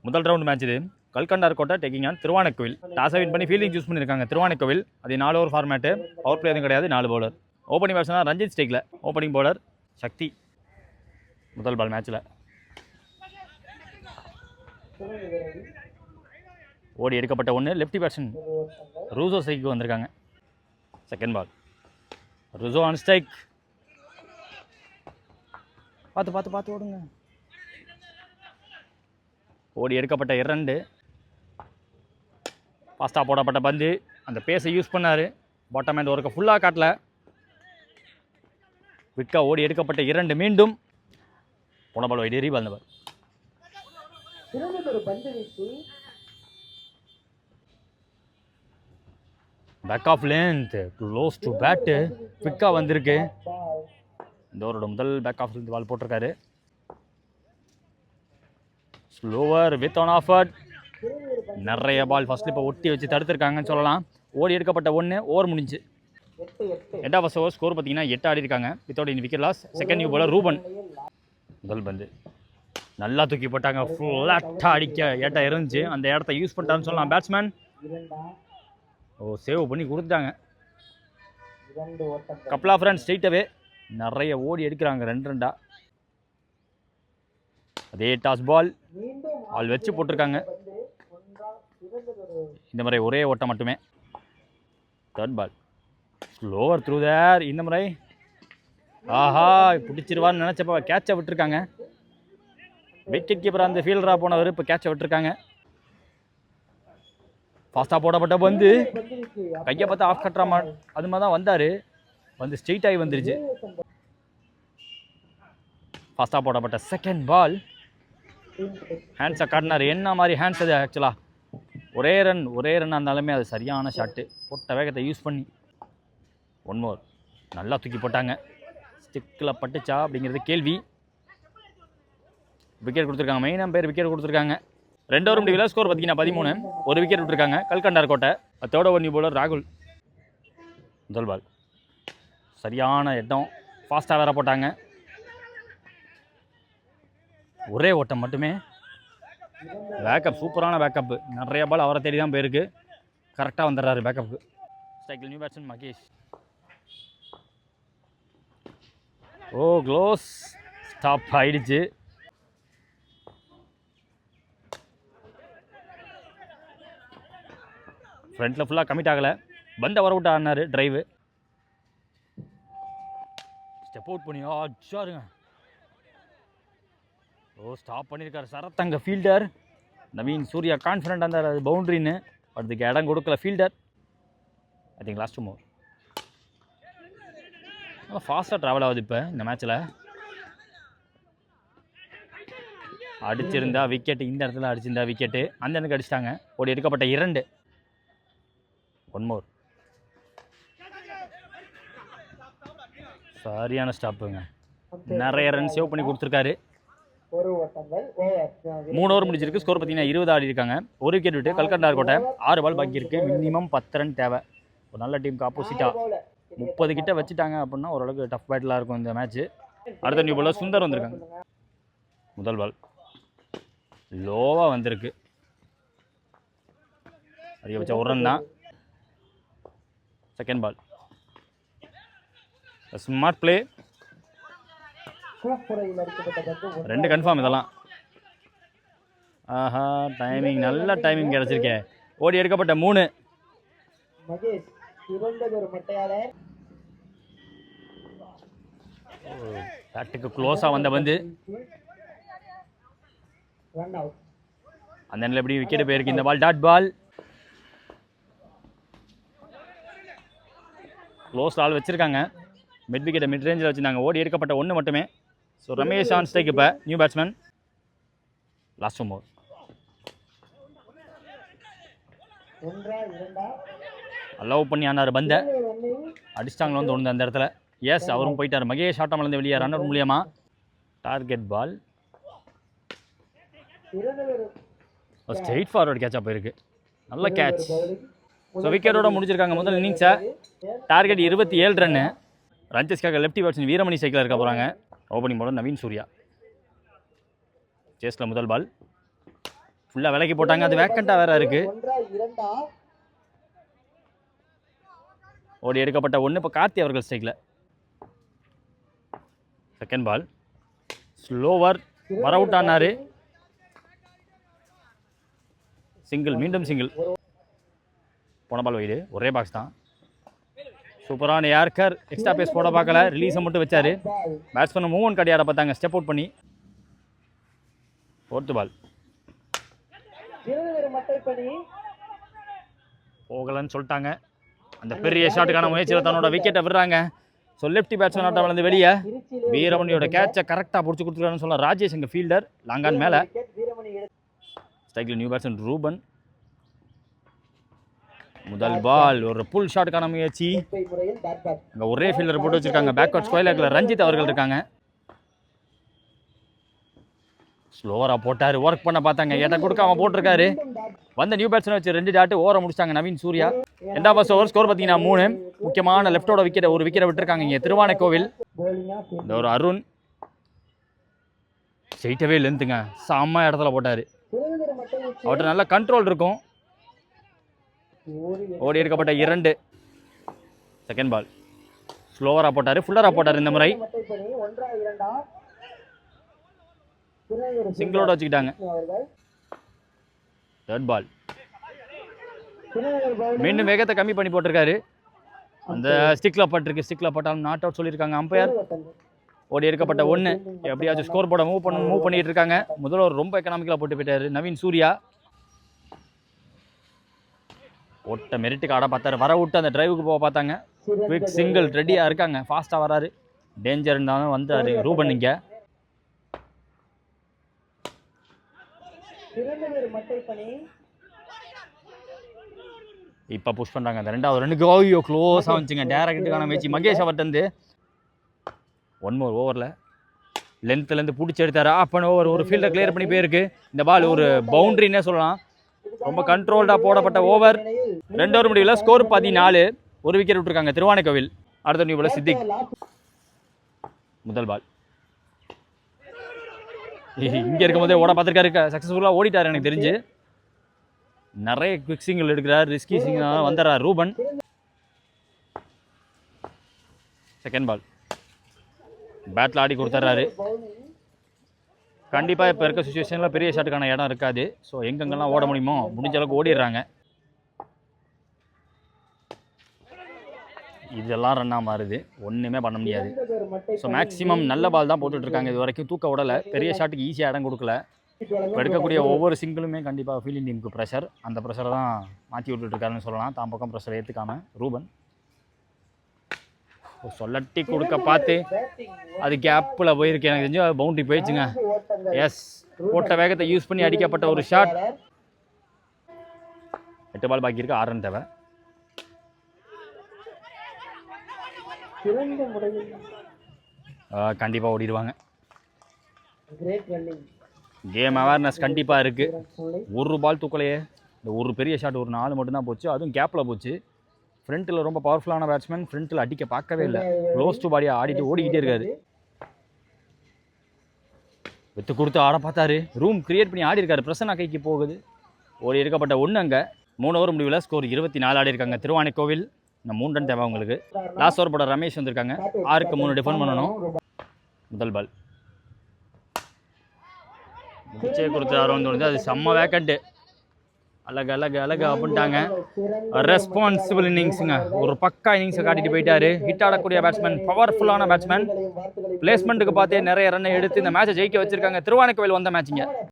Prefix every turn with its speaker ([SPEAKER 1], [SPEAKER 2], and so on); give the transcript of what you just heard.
[SPEAKER 1] முதல் round match இது. கல்கண்டார் கோட்டை டேக்கிங் ஆன் திருவானைக்கோவில். டாஸை வின் பண்ணி ஃபீல்டிங் சூஸ் பண்ணியிருக்காங்க திருவானைக்கோவில். அது 4 ஓவர் ஃபார்மேட்டு. பவர் பிளே எதுவும் கிடையாது. 4 பவுலர். ஓப்பனிங் பேட்ஸ்மேன் ரஞ்சித் ஸ்டேக்கில். Opening bowler Sakthi. முதல் பால் மேட்ச்சில் ஓடி எடுக்கப்பட்ட ஒன்று. லெஃப்டி பேட்ஸ்மேன் ரூசோ ஸ்ட்ரைக்கு வந்திருக்காங்க. செகண்ட் பால் ரூசோ ஆன் ஸ்ட்ரைக். பார்த்து ஓடுங்க. ஓடி எடுக்கப்பட்ட 2. ஃபாஸ்ட்டாக போடப்பட்ட பந்து. அந்த பேஸை யூஸ் பண்ணார். பாட்டம் ஹேண்ட் ஒர்க்கை ஃபுல்லாக காட்டல. விக்கா ஓடி எடுக்கப்பட்ட 2 மீண்டும் போன பால் வைடேறி வந்தவர். Back of length close to bat. குவிக்காக வந்திருக்கு. இந்த ஓவரோட முதல் பேக் ஆஃப் லென்த் பால் போட்டிருக்காரு. ஸ்லோவர் வித் ஆன் ஆஃபர்ட். நிறைய பால் ஃபர்ஸ்ட் இப்போ ஒட்டி வச்சு தடுத்துருக்காங்கன்னு சொல்லலாம். ஓடி எடுக்கப்பட்ட 1. ஓவர் முடிஞ்சு 8 ஃபர்ஸ்ட் ஓவர். ஸ்கோர் பார்த்தீங்கன்னா 8 ஆடி இருக்காங்க without in wicket loss. Second new bowler Ruban. முதல் பந்து நல்லா தூக்கி போட்டாங்க. ஃப்ளாட்டாக அடிக்க ஏட்டா இருந்துச்சு. அந்த இடத்த யூஸ் பண்ணிட்டான்னு சொல்லலாம் பேட்ஸ்மேன். சேவ் பண்ணி கொடுத்தாங்க. கப்ல் ஆஃப் ரன் ஸ்ட்ரெயிட்டாகவே. நிறைய ஓடி எடுக்கிறாங்க 2-2. அதே டாஸ் பால் ஆள் வச்சு போட்டிருக்காங்க. இந்த முறை ஒரே ஓட்டம் மட்டுமே. Third ball slower through there. இந்த முறை ஆஹா பிடிச்சிருவான்னு நினச்சப்ப கேட்சை விட்டுருக்காங்க. விக்கெட் கீப்பர் அந்த ஃபீல்டராக போனவர் இப்போ கேட்சை விட்டுருக்காங்க. ஃபாஸ்ட்டாக போடப்பட்ட பந்து கையை பார்த்து ஆஃப் கட்டுறாமா அது மாதிரி தான் வந்தார். வந்து ஸ்ட்ரெயிட் ஆகி வந்துருச்சு. ஃபாஸ்ட்டாக போடப்பட்ட செகண்ட் பால். ஹேண்ட்ஸை காட்டினார். என்ன மாதிரி ஹேண்ட்ஸ் அது ஆக்சுவலாக ஒரே ரன் இருந்தாலுமே அது சரியான ஷாட்டு. போட்ட வேகத்தை யூஸ் பண்ணி 1 மோர். நல்லா தூக்கி போட்டாங்க. ஸ்டிக்கில் பட்டுச்சா அப்படிங்கிறது கேள்வி. விக்கெட் கொடுத்துருக்காங்க. மெயின் பேர் விக்கெட் கொடுத்துருக்காங்க. 2 ஓவர் முடிவில் ஸ்கோர் பார்த்தீங்கன்னா 13. 1 விக்கெட் விட்டுருக்காங்க கல்கண்டார் கோட்டை. தேர்ட் ஓவர் நியூ பவுலர் ராகுல். முதல் பால் சரியான இடம். ஃபாஸ்ட்டாக வேற போட்டாங்க. ஒரே ஓட்டம் மட்டுமே. பேக்கப் சூப்பரான பேக்கப். நிறைய பால் அவரை தேடி தான் போயிருக்கு. கரெக்டாக வந்துடுறாரு பேக்கப்புக்கு. ஸ்ட்ரைக்கில் new batsman Mahesh. Close stop ஆயிடுச்சு. ஃப்ரண்ட்டில் ஃபுல்லாக கமிட் ஆகலை. பந்தை வர விட்டு ஆடினார் டிரைவு. ஸ்டெப் அவுட் பண்ணி அச்சாருங்க. ஸ்டாப் பண்ணியிருக்காரு சரத் அங்கே ஃபீல்டர். நவீன் சூர்யா கான்ஃபிடென்ட் இருந்தார் அது பவுண்ட்ரின்னு. அதுக்கு இடம் கொடுக்கல ஃபீல்டர். ஐ திங்க் லாஸ்ட் மோர். நல்லா ஃபாஸ்ட்டாக ட்ராவல் ஆகுது இப்போ இந்த மேட்ச்சில். அடிச்சிருந்தா விக்கெட்டு. இந்த இடத்துல அடிச்சிருந்தா விக்கெட்டு. அந்த எனக்கு அடிச்சிட்டாங்க. ஓடி எடுக்கப்பட்ட 2. 1 மோர். சரியான ஸ்டாப்புங்க. நிறைய ரன் சேவ் பண்ணி கொடுத்துருக்காரு. 3 ஓவர் முடிச்சிருக்கு. ஸ்கோர் பார்த்தீங்கன்னா 20 ஆடி இருக்காங்க. 1 விக்கெட் விட்டு கல்கண்டார் கோட்டை. 6 பால் பாக்கி இருக்குது. மினிமம் 10 ரன் தேவை. ஒரு நல்ல டீமுக்கு ஆப்போசிட்டாக 30 கிட்ட வச்சுட்டாங்க அப்படின்னா ஓரளவுக்கு டஃப் பேட்டிலாக இருக்கும் இந்த மேட்ச்சு. அடுத்த நியூ பாலர் சுந்தர் வந்திருக்காங்க. முதல் பால் லோவாக வந்திருக்கு. அதிகபட்ச 1 ரன் தான். Second ball smart play. 2 confirm இதெல்லாம். ஆஹா டைமிங் நல்ல டைமிங் கிடச்சிருக்கேன். ஓடி எடுக்கப்பட்ட 3. பேட்டுக்கு க்ளோஸாக வந்த பந்து. அந்த நேரத்தில் எப்படி விக்கெட் போயிருக்கு. இந்த பால் டாட் பால். க்ளோஸ் ஆள் வச்சுருக்காங்க. மிட் விக்கெட்டை மிட் ரேஞ்சில் வச்சுருந்தாங்க. ஓடி எடுக்கப்பட்ட 1 மட்டுமே. So Ramesh on strike. இப்போ new batsman last over. Allow பண்ணி ஆனார் பந்தை. அடிச்சிட்டாங்களோ தோணுது அந்த இடத்துல. எஸ் அவரும் போயிட்டார். மகேஷ் ஆட்டம் வளர்ந்து வெளியே ரன் அவுட் மூலியமா. Target ball. ஸ்ட்ரெயிட் ஃபார்வர்டு கேட்சாக போயிருக்கு. நல்ல கேட்ச். ஸோ விக்கெட்டோட முடிச்சிருக்காங்க முதல் இன்னிங்ஸை. டார்கெட் 27 ரன்னு. ரன்சஸ்க்காக லெஃப்டி பேட்ஸ்மேன் வீரமணி சைக்கிள் இருக்க போகிறாங்க. Opening bowler Naveen Surya. சேஸில் முதல் பால் ஃபுல்லாக விலைக்கு போட்டாங்க, அது வேக்கண்ட்டாக வேற இருக்கு. ஓடி எடுக்கப்பட்ட ஒன்று. இப்போ கார்த்தி அவர்கள் ஸ்ட்ரைக்கில். செகண்ட் பால் ஸ்லோவர் வர அவுட் ஆனாரு. சிங்கிள், மீண்டும் சிங்கிள். போன பால் வைடு, ஒரே பாக்ஸ் தான். சூப்பரான யார்கர், எக்ஸ்ட்ரா பேஸ் போட பார்க்கல, ரிலீஸை மட்டும் வச்சாரு. பேட்ஸ்மேன் மூவ் கடியாட பார்த்தாங்க, ஸ்டெப் அவுட் பண்ணி. ஃபோர்த்து பால் போகலன்னு சொல்லிட்டாங்க. அந்த பெரிய ஷாட்டுக்கான முயற்சியில் தன்னோட விக்கெட்டை விடுறாங்க. ஸோ லெஃப்டி பேட்ஸ்மேன் ஆட்டம் வளர்ந்து வெளியே வீரமணியோட கேட்சை கரெக்டாக பிடிச்சி கொடுத்துருக்காருன்னு சொல்ல ராஜேஷ் எங்கள் ஃபீல்டர் லாங்கான் மேலே. ஸ்ட்ரைக்கில் நியூ பேட்ஸ்மேன் ரூபன். முதல் பால் ஒரு புல் ஷாட்டுக்கான முயற்சி. அங்கே ஒரே ஃபீல்டர் போட்டு வச்சிருக்காங்க. பேக்வர்ட் ஸ்கொயர் லெக்கில் ரஞ்சித் அவர்கள் இருக்காங்க. ஸ்லோவராக போட்டார், ஒர்க் பண்ண பார்த்தாங்க, இடம் கொடுக்காம போட்டிருக்காரு. வந்த நியூ பேட்ஸ்மேன் வச்சு 2 டாட்டு ஓவரை முடிச்சிட்டாங்க நவீன் சூர்யா. 2வது ஓவர் ஸ்கோர் பார்த்தீங்கன்னா 3. முக்கியமான லெஃப்டோட விக்கெட்டை ஒரு விக்கெட்டை விட்டுருக்காங்க இங்கே திருவானைக்கோவில். இந்த ஒரு அருண் ஸ்ட்ரெயிட்டவே லென்த்துங்க, செம்ம இடத்துல போட்டார். அவர்கிட்ட நல்ல கண்ட்ரோல் இருக்கும். ஓடி எடுக்கப்பட்ட 2. செகண்ட் பால் ஸ்லோவராக போட்டார், ஃபுல்லராக போட்டார். இந்த முறை சிங்கிளோட வச்சுக்கிட்டாங்க. தேர்ட் பால் மீண்டும் வேகத்தை கம்மி பண்ணி போட்டிருக்காரு. அந்த ஸ்டிக்கில் பட்டிருக்கு, ஸ்டிக்கில் பட்டாலும் நாட் அவுட் சொல்லியிருக்காங்க அம்பையர். ஓடி எடுக்கப்பட்ட 1. எப்படியாச்சும் ஸ்கோர் போட மூவ் பண்ணிட்டு இருக்காங்க. முதல்ல ரொம்ப எக்கனாமிக்கலாக போட்டு போயிட்டாரு நவீன் சூர்யா. ஓட்ட மெரிட்டுக்கு ஆட பார்த்தாரு, வர விட்டு அந்த டிரைவுக்கு போக பார்த்தாங்க. குவிக் சிங்கிள் ரெடியாக இருக்காங்க, ஃபாஸ்ட்டாக வராரு. டேஞ்சர் இருந்தாலும் வந்தார் ரூபன். இங்கே இப்போ புஷ் பண்ணுறாங்க. அந்த 2வது 2 ஐயோ க்ளோஸாக வந்துச்சுங்க. டேரக்டுக்கான மேட்ச் மகேஷ் அவர்கிட்ட 1 more ஓவரில் லென்த்துலேருந்து பிடிச்சி எடுத்தார். ஆஃப் பண்ண ஓவர் ஒரு ஃபீல்டை கிளியர் பண்ணி போயிருக்கு. இந்த பால் ஒரு பவுண்ட்ரின்னே சொல்லலாம். ரொம்ப கண்ட்ரோல்டாக போடப்பட்ட ஓவர். 2 ஓவர் முடிவில் ஸ்கோர் 14. ஒரு விக்கெட் விட்டுருக்காங்க திருவானைக்கோவில். அடுத்த நியூ பால் சித்திக். முதல் பால் இங்கே இருக்கும்போதே ஓட பார்த்துருக்காரு, சக்ஸஸ்ஃபுல்லாக ஓடிட்டார். எனக்கு தெரிஞ்சு நிறைய குவிக் சிங்கிள் எடுக்கிறார், ரிஸ்கி சிங்கிள் வந்துடுறார் ரூபன். செகண்ட் பால் பேட்டில் ஆடி கொடுத்துட்றாரு. கண்டிப்பாக இப்போ இருக்க சுச்சுவேஷனில் பெரிய ஷாட்டுக்கான இடம் இருக்காது. ஸோ எங்கெங்கெல்லாம் ஓட முடியுமோ முடிஞ்ச அளவுக்கு ஓடிடுறாங்க. இதெல்லாம் ரன்னாக மாறுது, ஒன்றுமே பண்ண முடியாது. ஸோ மேக்ஸிமம் நல்ல பால் தான் போட்டுட்ருக்காங்க. இது வரைக்கும் தூக்க விடலை, பெரிய ஷாட்டுக்கு ஈஸியாக இடம் கொடுக்கல. இப்போ எடுக்கக்கூடிய ஒவ்வொரு சிங்கிளுமே கண்டிப்பாக ஃபீல்டிங் டீமுக்கு ப்ரெஷர். அந்த ப்ரெஷரை தான் மாற்றி விட்டுட்ருக்காருன்னு சொல்லலாம். தான் பக்கம் ப்ரெஷரை ஏற்றுக்காமல் ரூபன் சொல்லட்டி கொடுக்க பார்த்து அது கேப்பில் போயிருக்கு. எனக்கு தெரிஞ்சு பவுண்டரி போயிடுச்சுங்க. எஸ், போட்ட வேகத்தை யூஸ் பண்ணி அடிக்கப்பட்ட ஒரு ஷாட். 8 பால் பாக்கி இருக்கு, 6 ரன் தேவை. கண்டிப்பாக ஓடிடுவாங்க. கேம் அவேர்னஸ் கண்டிப்பாக இருக்குது. ஒரு பால் தூக்கலையே, இந்த ஒரு பெரிய ஷாட் ஒரு 4 மட்டும்தான் போச்சு, அதுவும் கேப்பில் போச்சு. ஃப்ரண்ட்டில் ரொம்ப பவர்ஃபுல்லான பேட்ஸ்மேன், ஃப்ரண்ட்டில் அடிக்க பார்க்கவே இல்லை. க்ளோஸ் டு பாடியாக ஆடிட்டு ஓடிக்கிட்டே இருக்காரு. வித்து கொடுத்து ஆட பார்த்தாரு, ரூம் கிரியேட் பண்ணி ஆடி இருக்காரு. பிரசன்னா கைக்கு போகுது. ஓடி எடுக்கப்பட்ட 1 அங்கே. 3 ஓவர் முடிவில் ஸ்கோர் 24 ஆடி இருக்காங்க திருவானைக்கோவில். இந்த 3 ரன் தேவை அவங்களுக்கு. லாஸ்ட் ஓவர் போட ரமேஷ் வந்திருக்காங்க. 6க்கு 3 டிஃபெண்ட் பண்ணணும். முதல் பால் முடிச்சே கொடுத்தாரோன்னு தோணுது. அது செம்ம வேக்கண்ட்டு. அழகு அப்படின்ட்டாங்க. ரெஸ்பான்சிபிள் இன்னிங்ஸுங்க, ஒரு பக்கா இன்னிங்ஸை காட்டிட்டு போயிட்டாரு. ஹிட் ஆடக்கூடிய பேட்ஸ்மேன், பவர்ஃபுல்லான பேட்ஸ்மேன். பிளேஸ்மெண்ட்டுக்கு பார்த்தே நிறைய ரன்னை எடுத்து இந்த மேட்சை ஜெயிக்க வச்சிருக்காங்க. திருவானைக்கோவில் வந்த மேட்சிங்க.